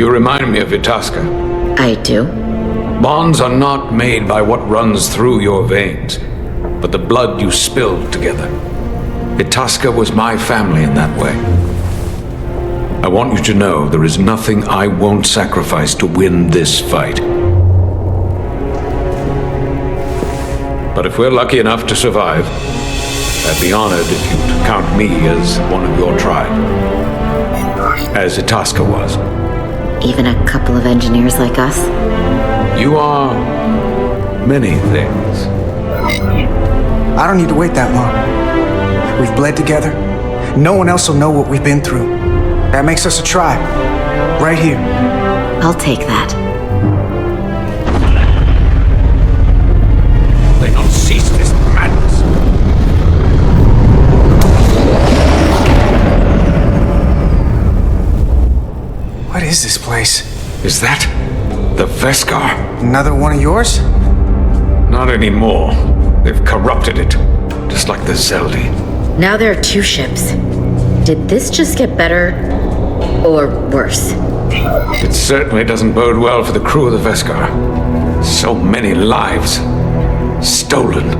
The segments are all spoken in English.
You remind me of Itasca. I do? Bonds are not made by what runs through your veins, but the blood you spilled together. Itasca was my family in that way. I want you to know there is nothing I won't sacrifice to win this fight. But if we're lucky enough to survive, I'd be honored if you'd count me as one of your tribe. As Itasca was. Even a couple of engineers like us? You are many things. I don't need to wait that long. We've bled together. No one else will know what we've been through. That makes us a tribe. Right here. I'll take that. They don't cease this madness. What is this place? Is that the Veskar? Another one of yours? Not anymore. They've corrupted it, just like the Zeldi. Now there are 2 ships. Did this just get better, or worse? It certainly doesn't bode well for the crew of the Veskar. So many lives stolen.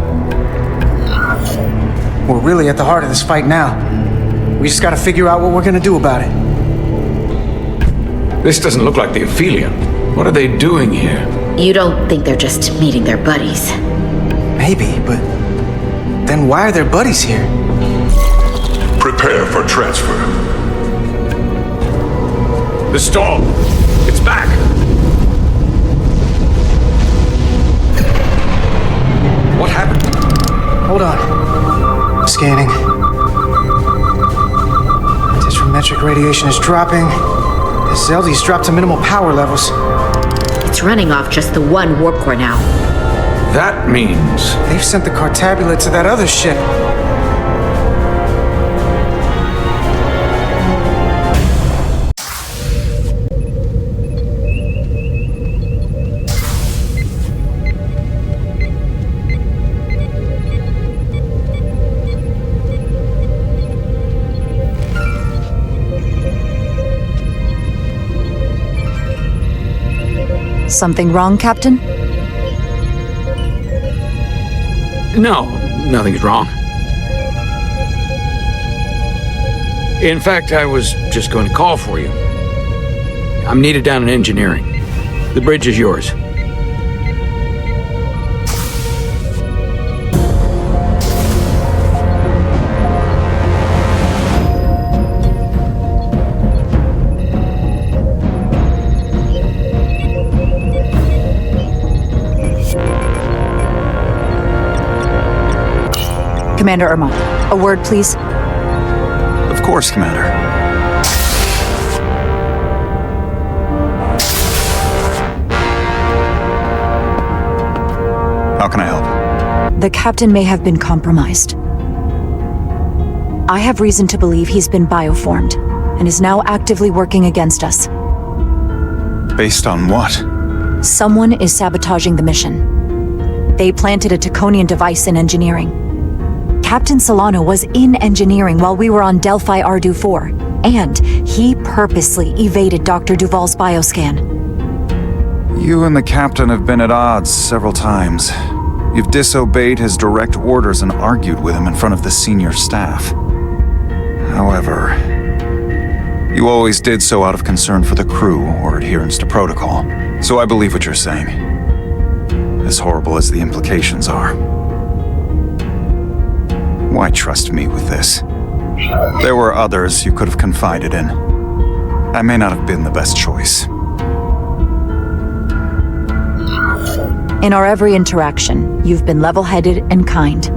We're really at the heart of this fight now. We just gotta figure out what we're gonna do about it. This doesn't look like the Aphelion. What are they doing here? You don't think they're just meeting their buddies? Maybe, but then why are their buddies here? Prepare for transfer. The storm! It's back! What happened? Hold on. Scanning. Disrometric radiation is dropping. The Zeldi's dropped to minimal power levels. It's running off just the one warp core now. That means... They've sent the Cartabula to that other ship. Something wrong, Captain? No, nothing's wrong. In fact, I was just going to call for you. I'm needed down in engineering. The bridge is yours. Commander Irma, a word, please. Of course, Commander. How can I help? The captain may have been compromised. I have reason to believe he's been bioformed and is now actively working against us. Based on what? Someone is sabotaging the mission. They planted a Taconian device in engineering. Captain Solano was in engineering while we were on Delphi Ardu 4, and he purposely evaded Dr. Duval's bioscan. You and the captain have been at odds several times. You've disobeyed his direct orders and argued with him in front of the senior staff. However, you always did so out of concern for the crew or adherence to protocol. So I believe what you're saying, as horrible as the implications are. Why trust me with this? There were others you could have confided in. I may not have been the best choice. In our every interaction, you've been level-headed and kind.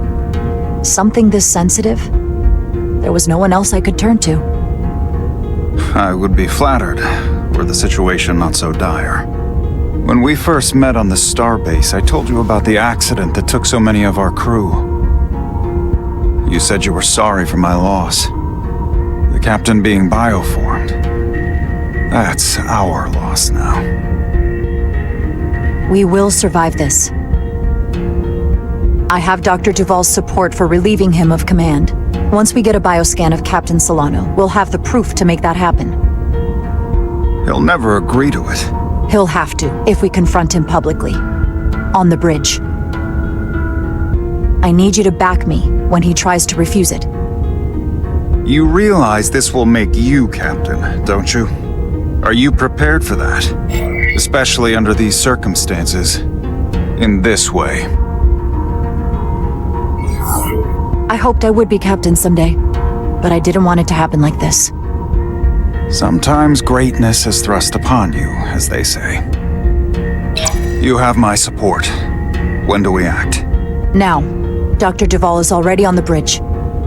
Something this sensitive? There was no one else I could turn to. I would be flattered, were the situation not so dire. When we first met on the starbase, I told you about the accident that took so many of our crew. You said you were sorry for my loss. The captain being bioformed. That's our loss now. We will survive this. I have Dr. Duval's support for relieving him of command. Once we get a bioscan of Captain Solano, we'll have the proof to make that happen. He'll never agree to it. He'll have to, if we confront him publicly. On the bridge. I need you to back me when he tries to refuse it. You realize this will make you captain, don't you? Are you prepared for that? Especially under these circumstances. In this way. I hoped I would be captain someday, but I didn't want it to happen like this. Sometimes greatness is thrust upon you, as they say. You have my support. When do we act? Now, Dr. Duvall is already on the bridge.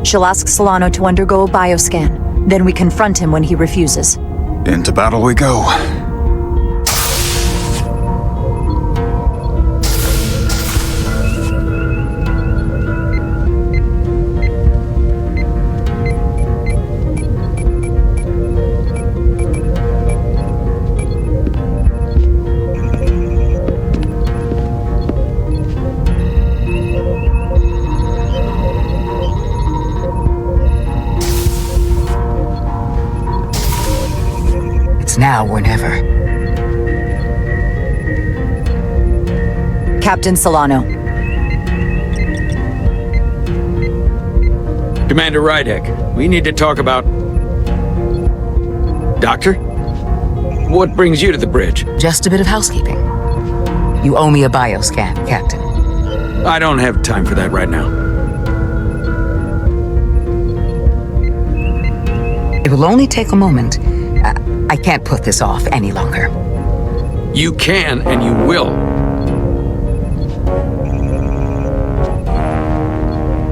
She'll ask Solano to undergo a bioscan. Then we confront him when he refuses. Into battle we go. Now or never. Captain Solano. Commander Rydek, we need to talk about... Doctor? What brings you to the bridge? Just a bit of housekeeping. You owe me a bioscan, Captain. I don't have time for that right now. It will only take a moment. I can't put this off any longer. You can and you will.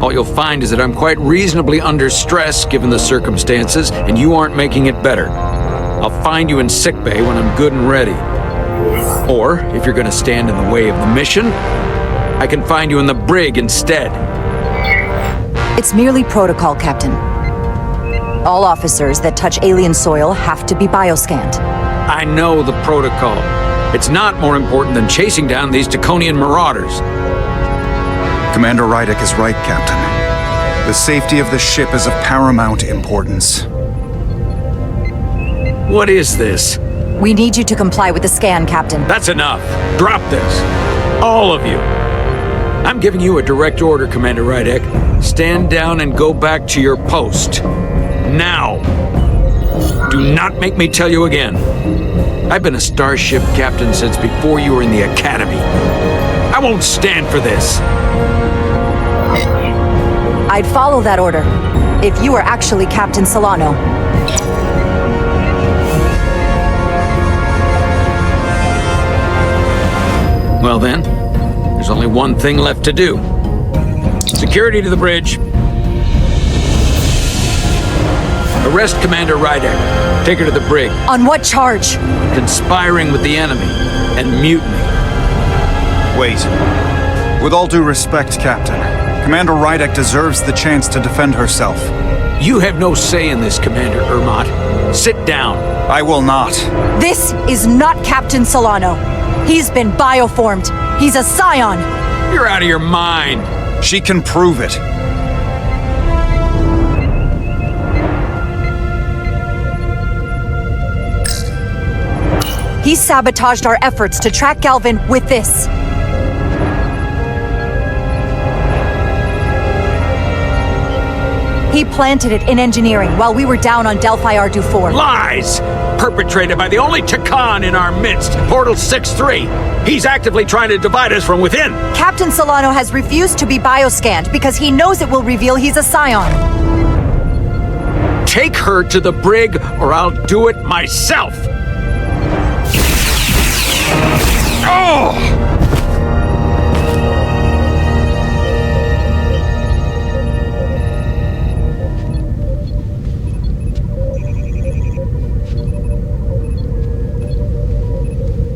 All you'll find is that I'm quite reasonably under stress given the circumstances, and you aren't making it better. I'll find you in sickbay when I'm good and ready. Or, if you're gonna stand in the way of the mission, I can find you in the brig instead. It's merely protocol, Captain. All officers that touch alien soil have to be bioscanned. I know the protocol. It's not more important than chasing down these Draconian marauders. Commander Rydek is right, Captain. The safety of the ship is of paramount importance. What is this? We need you to comply with the scan, Captain. That's enough. Drop this. All of you. I'm giving you a direct order, Commander Rydek. Stand down and go back to your post. Now. Do not make me tell you again. I've been a starship captain since before you were in the academy. I won't stand for this. I'd follow that order, if you were actually Captain Solano. Well then, there's only one thing left to do. Security to the bridge. Arrest Commander Rydek. Take her to the brig. On what charge? Conspiring with the enemy and mutiny. Wait. With all due respect, Captain, Commander Rydek deserves the chance to defend herself. You have no say in this, Commander Ermot. Sit down. I will not. This is not Captain Solano. He's been bioformed. He's a scion. You're out of your mind. She can prove it. He sabotaged our efforts to track Galvin with this. He planted it in engineering while we were down on Delphi Ardu 4. Lies! Perpetrated by the only Takan in our midst, Portal 6-3. He's actively trying to divide us from within. Captain Solano has refused to be bioscanned because he knows it will reveal he's a scion. Take her to the brig, or I'll do it myself. Oh!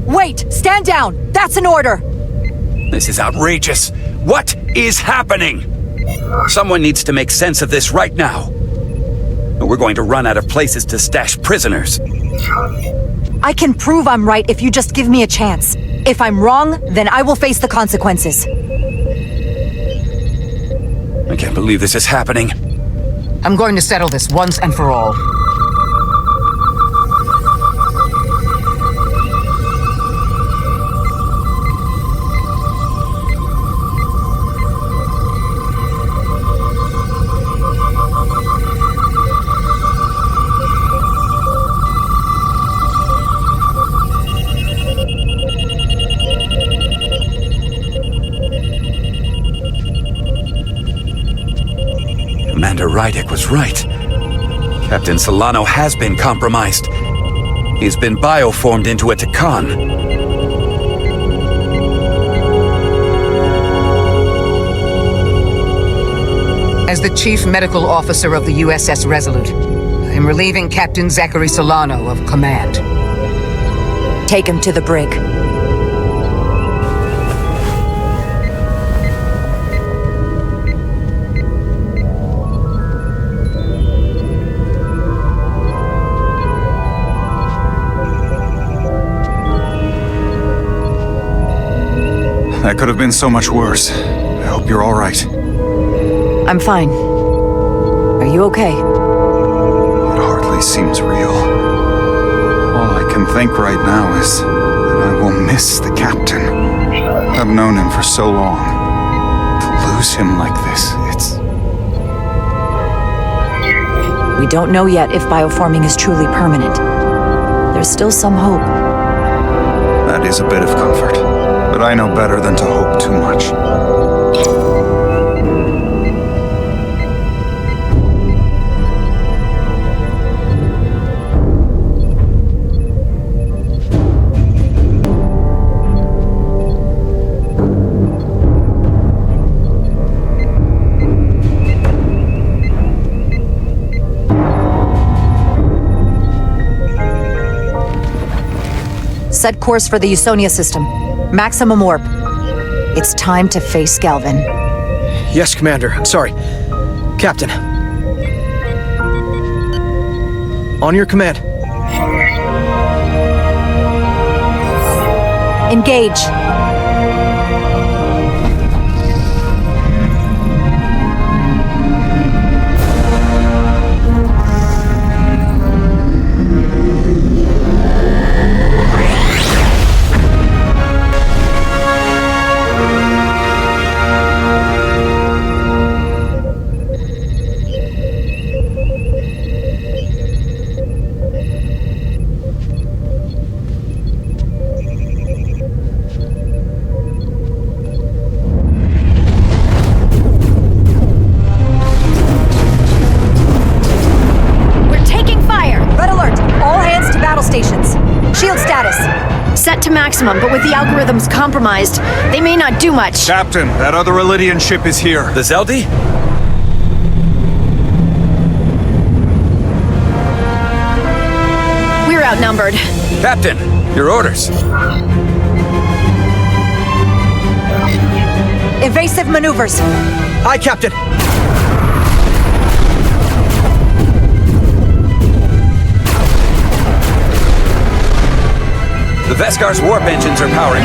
Wait! Stand down! That's an order! This is outrageous. What is happening? Someone needs to make sense of this right now. We're going to run out of places to stash prisoners. I can prove I'm right if you just give me a chance. If I'm wrong, then I will face the consequences. I can't believe this is happening. I'm going to settle this once and for all. Rydick was right. Captain Solano has been compromised. He's been bioformed into a Takan. As the Chief Medical Officer of the USS Resolute, I am relieving Captain Zachary Solano of command. Take him to the brig. That could have been so much worse. I hope you're all right. I'm fine. Are you okay? It hardly seems real. All I can think right now is that I will miss the captain. I've known him for so long. To lose him like this, it's... We don't know yet if bioforming is truly permanent. There's still some hope. That is a bit of comfort. But I know better than to hope too much. Set course for the Usonia system. Maximum warp. It's time to face Galvin. Yes, Commander. Sorry. Captain. On your command. Engage. Set to maximum, but with the algorithms compromised, they may not do much. Captain, that other Elydian ship is here. The Zeldi? We're outnumbered. Captain, your orders. Evasive maneuvers. Aye, Captain. The Veskar's warp engines are powering.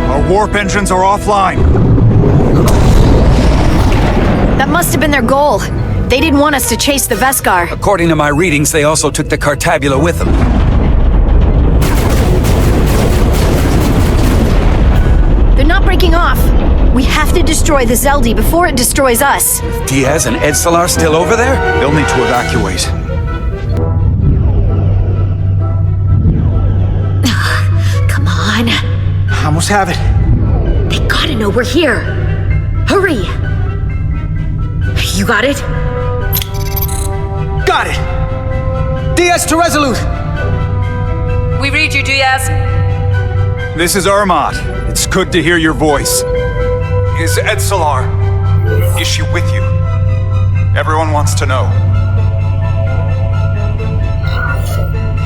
Our warp engines are offline. That must have been their goal. They didn't want us to chase the Veskar. According to my readings, they also took the Cartabula with them. They're not breaking off. We have to destroy the Zeldi before it destroys us. Diaz and Edsalar still over there? They'll need to evacuate. Come on. I almost have it. They gotta know we're here. Hurry! You got it? Got it! Diaz to Resolute! We read you, Diaz. This is Ermot. It's good to hear your voice. Is Edsalar... is she with you? Everyone wants to know.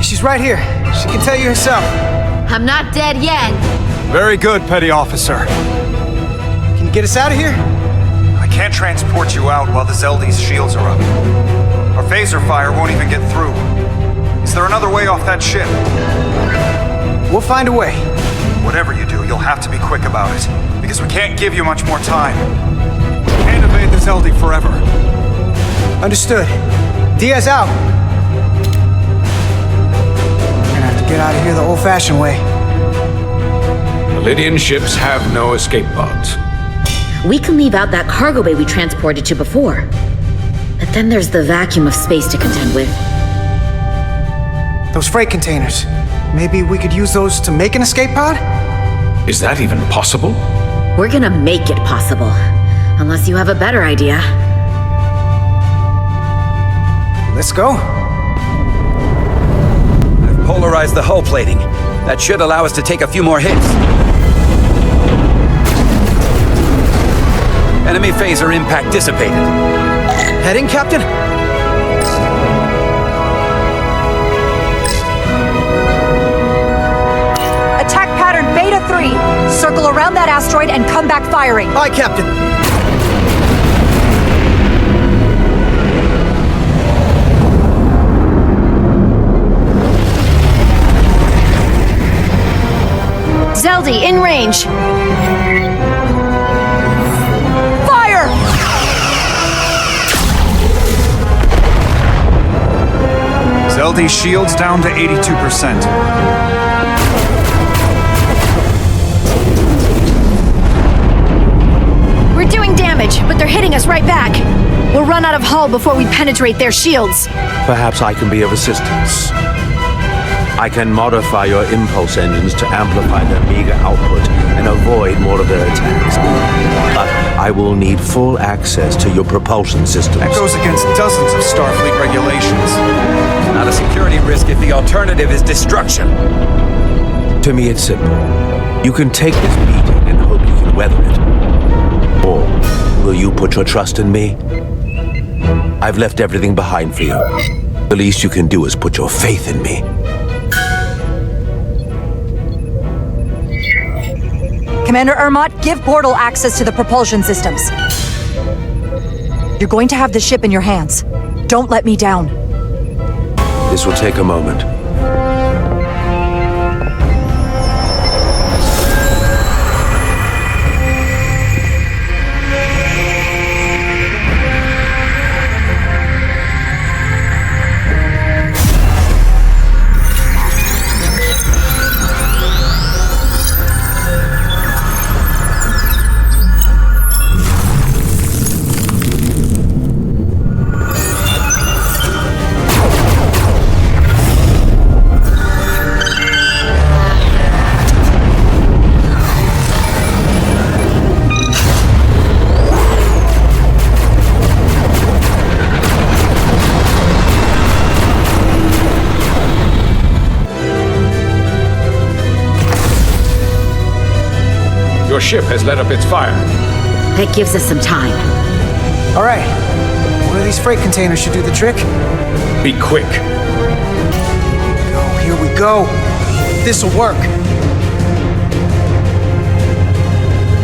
She's right here. She can tell you herself. I'm not dead yet. Very good, Petty Officer. Can you get us out of here? I can't transport you out while the Zeldi's shields are up. Our phaser fire won't even get through. Is there another way off that ship? We'll find a way. Whatever you do, you'll have to be quick about it, because we can't give you much more time. We can't evade the Zeldi forever. Understood. Diaz out. We're gonna have to get out of here the old-fashioned way. Elydian ships have no escape pods. We can leave out that cargo bay we transported to before. But then there's the vacuum of space to contend with. Those freight containers. Maybe we could use those to make an escape pod? Is that even possible? We're gonna make it possible. Unless you have a better idea. Let's go. I've polarized the hull plating. That should allow us to take a few more hits. Enemy phaser impact dissipated. Heading, Captain? Attack pattern Beta 3. Circle around that asteroid and come back firing. Aye, Captain. Zeldy, in range. Fire! Zeldy's shields down to 82%. We're doing damage, but they're hitting us right back. We'll run out of hull before we penetrate their shields. Perhaps I can be of assistance. I can modify your impulse engines to amplify their meager output and avoid more of their attacks. But I will need full access to your propulsion systems. That goes against dozens of Starfleet regulations. Not a security risk if the alternative is destruction. To me, it's simple. You can take this beating and hope you can weather it. Or will you put your trust in me? I've left everything behind for you. The least you can do is put your faith in me. Commander Ermot, give portal access to the propulsion systems. You're going to have the ship in your hands. Don't let me down. This will take a moment. Your ship has let up its fire. That gives us some time. All right. One of these freight containers should do the trick. Be quick. Here we go. This'll work.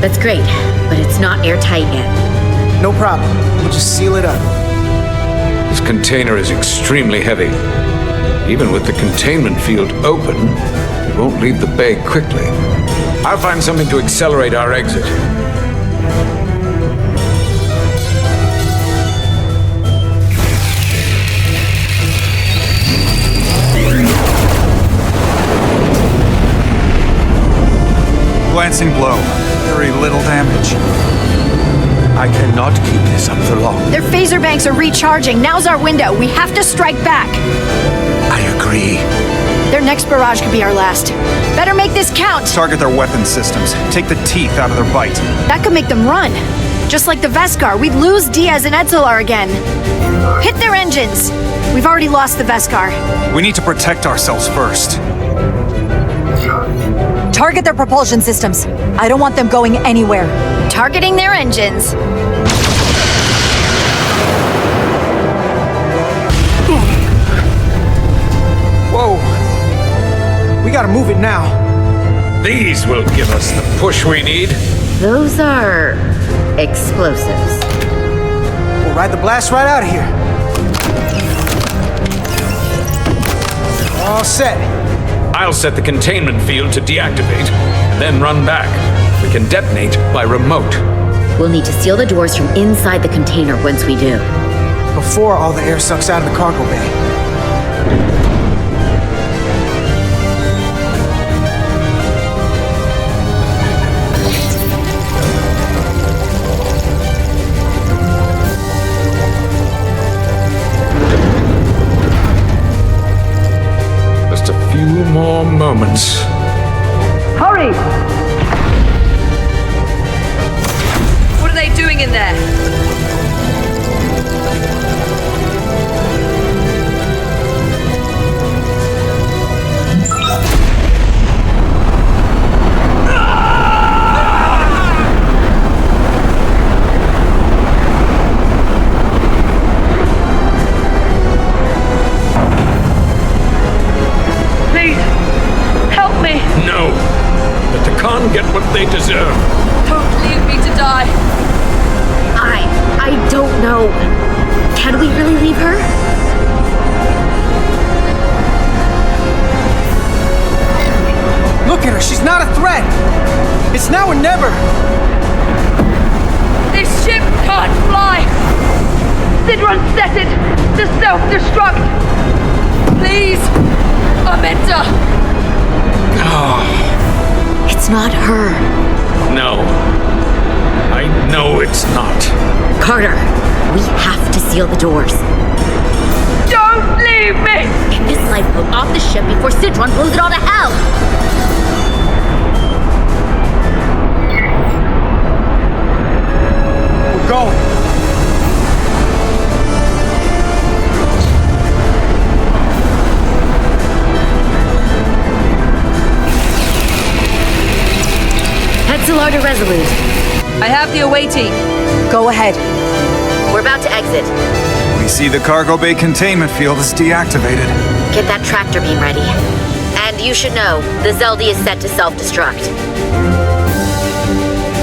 That's great, but it's not airtight yet. No problem. We'll just seal it up. This container is extremely heavy. Even with the containment field open, it won't leave the bay quickly. I'll find something to accelerate our exit. Glancing blow. Very little damage. I cannot keep this up for long. Their phaser banks are recharging. Now's our window. We have to strike back. I agree. Their next barrage could be our last. Better make this count. Target their weapon systems. Take the teeth out of their bite. That could make them run. Just like the Veskar, we'd lose Diaz and Etzelar again. Hit their engines. We've already lost the Veskar. We need to protect ourselves first. Target their propulsion systems. I don't want them going anywhere. Targeting their engines. Whoa. We gotta move it now. These will give us the push we need. Those are explosives. We'll ride the blast right out of here. All set. I'll set the containment field to deactivate, then run back. We can detonate by remote. We'll need to seal the doors from inside the container once we do. Before all the air sucks out of the cargo bay. Just a few more moments. moments. Hurry! What are they doing in there? No. Let the Khan get what they deserve. Don't leave me to die. I don't know. Can we really leave her? Look at her, she's not a threat! It's now or never! This ship can't fly! Sidron set it to self-destruct! Please! Amenta! It's not her. No. I know it's not. Carter, we have to seal the doors. Don't leave me! Get this lifeboat off the ship before Sidron blows it all to hell! We're going. Head to Resolute. I have the away team. Go ahead. We're about to exit. We see the cargo bay containment field is deactivated. Get that tractor beam ready. And you should know, the Zeldy is set to self-destruct.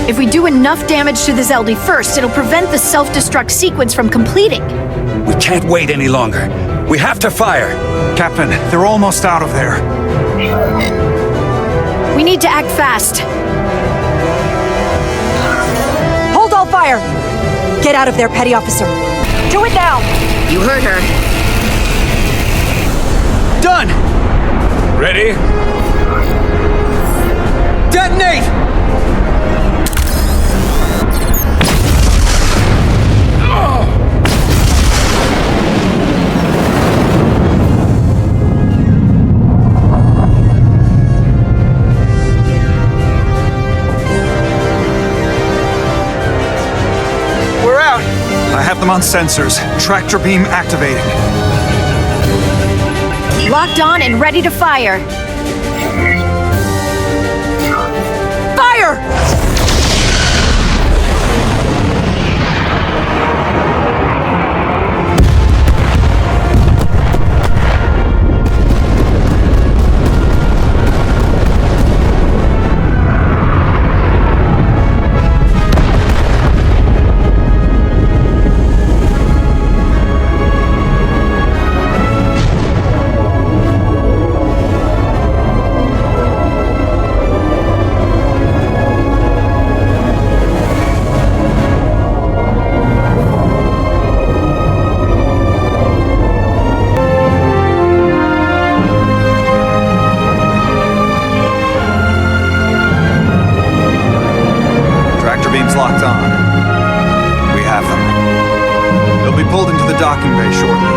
If we do enough damage to the Zeldy first, it'll prevent the self-destruct sequence from completing. We can't wait any longer. We have to fire. Captain, they're almost out of there. We need to act fast. Hold all fire! Get out of there, Petty Officer. Do it now! You heard her. Done! Ready? Detonate! I have them on sensors. Tractor beam activating. Locked on and ready to fire. Fire! Locked on. We have them. They'll be pulled into the docking bay shortly.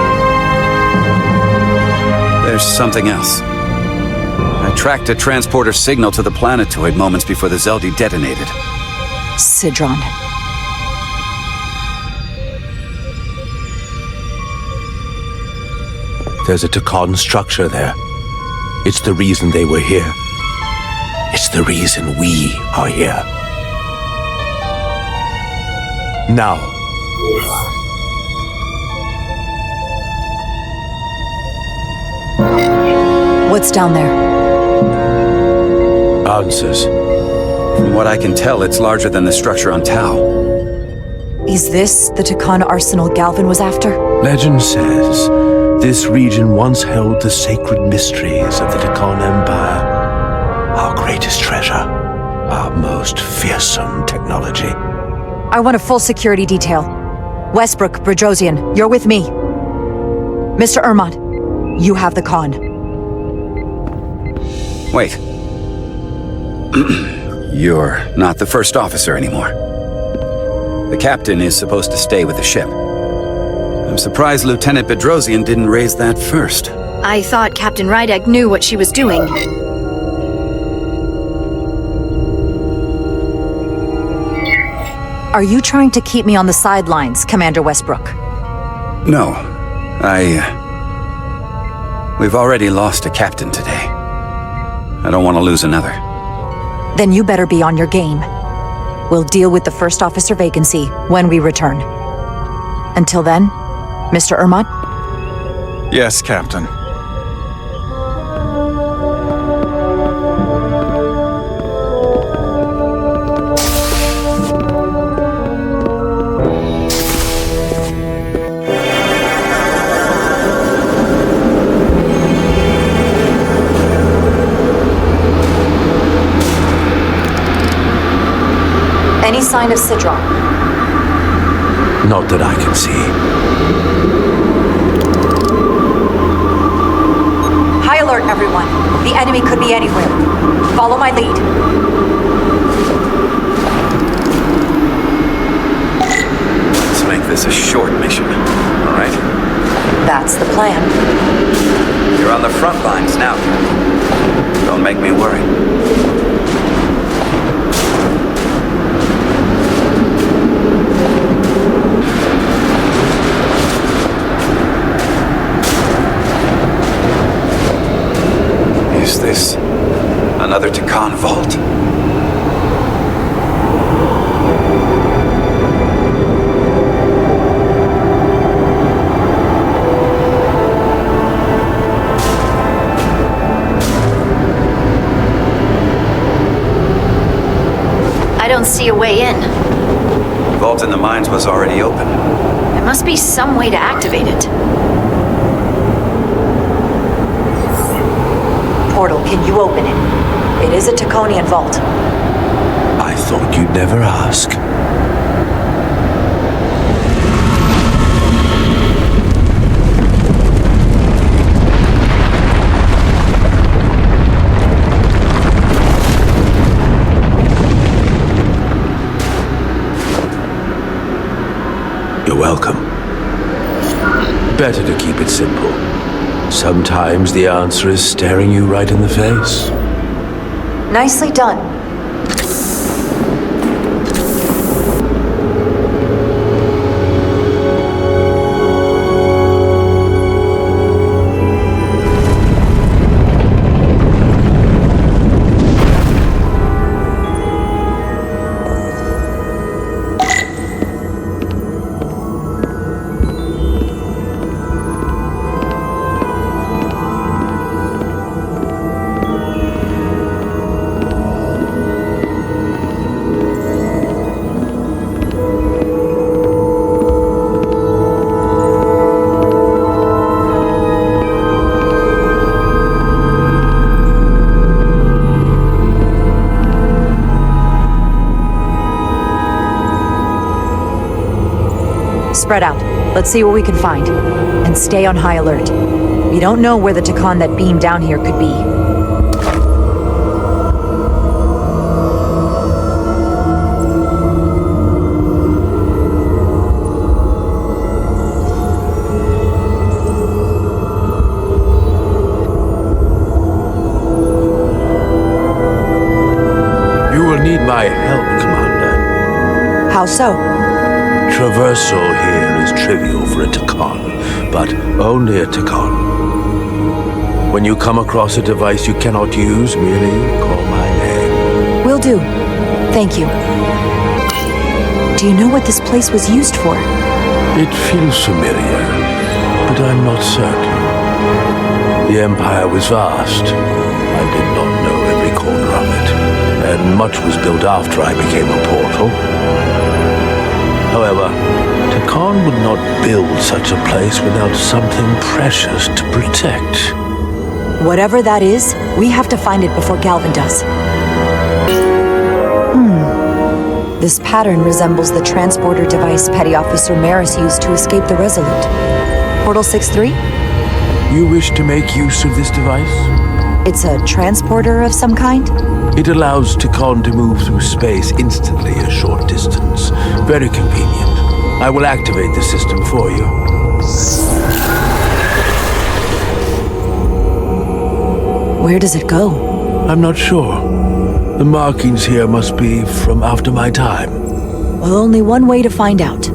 There's something else. I tracked a transporter signal to the planetoid moments before the Zeldy detonated. Sidron. There's a Takan structure there. It's the reason they were here. It's the reason we are here. Now. What's down there? Answers. From what I can tell, it's larger than the structure on Tau. Is this the Takan arsenal Galvin was after? Legend says this region once held the sacred mysteries of the Takan Empire. Our greatest treasure. Our most fearsome technology. I want a full security detail. Westbrook, Bredrosian, you're with me. Mr. Ermont, you have the con. Wait. You're not the first officer anymore. The captain is supposed to stay with the ship. I'm surprised Lieutenant Bedrosian didn't raise that first. I thought Captain Rydek knew what she was doing. Are you trying to keep me on the sidelines, Commander Westbrook? No. We've already lost a captain today. I don't want to lose another. Then you better be on your game. We'll deal with the first officer vacancy when we return. Until then, Mr. Ermont? Yes, Captain. Any sign of Sidron? Not that I can see. High alert, everyone. The enemy could be anywhere. Follow my lead. Let's make this a short mission, all right? That's the plan. You're on the front lines now. Don't make me worry. Is this another Takan vault? I don't see a way in. The vault in the mines was already open. There must be some way to activate it. Portal, can you open it? It is a Taconian vault. I thought you'd never ask. You're welcome. Better to keep it simple. Sometimes the answer is staring you right in the face. Nicely done. Spread out. Let's see what we can find. And stay on high alert. We don't know where the Takan that beamed down here could be. You will need my help, Commander. How so? Traversal here is trivial for a Takan, but only a Takan. When you come across a device you cannot use, merely call my name. Will do. Thank you. Do you know what this place was used for? It feels familiar, but I'm not certain. The Empire was vast. I did not know every corner of it, and much was built after I became a portal. However, Takan would not build such a place without something precious to protect. Whatever that is, we have to find it before Galvin does. This pattern resembles the transporter device Petty Officer Maris used to escape the Resolute. Portal 6-3? You wish to make use of this device? It's a transporter of some kind? It allows Takan to move through space instantly a short distance. Very convenient. I will activate the system for you. Where does it go? I'm not sure. The markings here must be from after my time. Well, only one way to find out.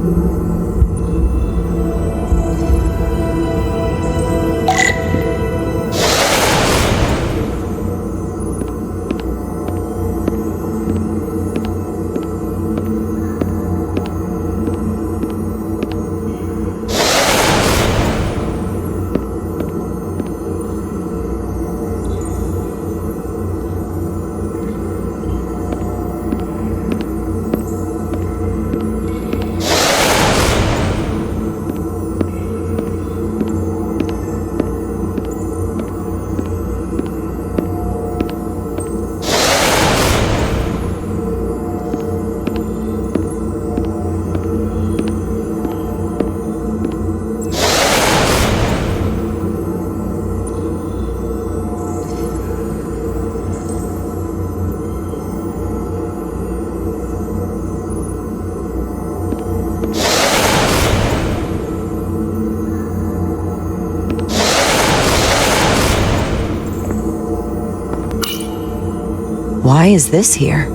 Why is this here?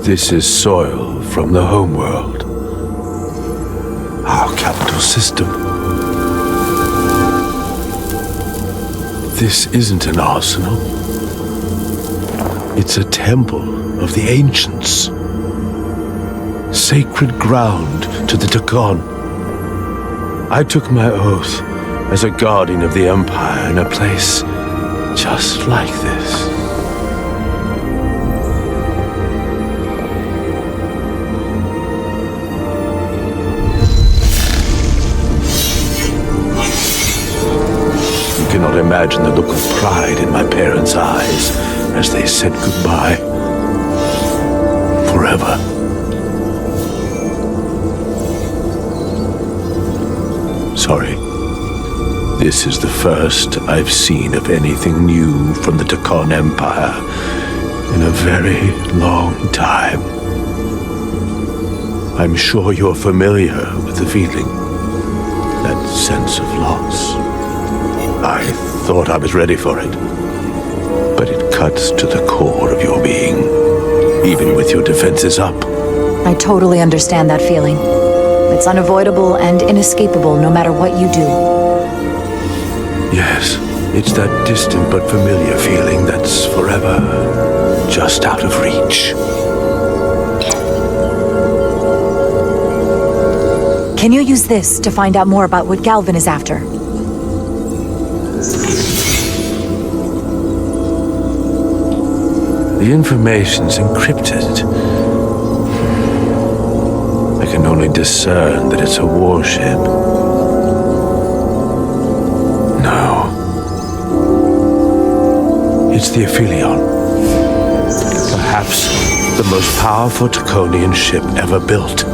This is soil from the homeworld. Our capital system. This isn't an arsenal. It's a temple of the ancients. Sacred ground to the Takon. I took my oath as a guardian of the Empire in a place just like this. I cannot imagine the look of pride in my parents' eyes as they said goodbye. Forever. Sorry. This is the first I've seen of anything new from the Takon Empire in a very long time. I'm sure you're familiar with the feeling, that sense of loss. I thought I was ready for it, but it cuts to the core of your being, even with your defenses up. I totally understand that feeling. It's unavoidable and inescapable no matter what you do. Yes, it's that distant but familiar feeling that's forever just out of reach. Can you use this to find out more about what Galvin is after? The information's encrypted. I can only discern that it's a warship. No. It's the Aphelion. Perhaps the most powerful Takonian ship ever built.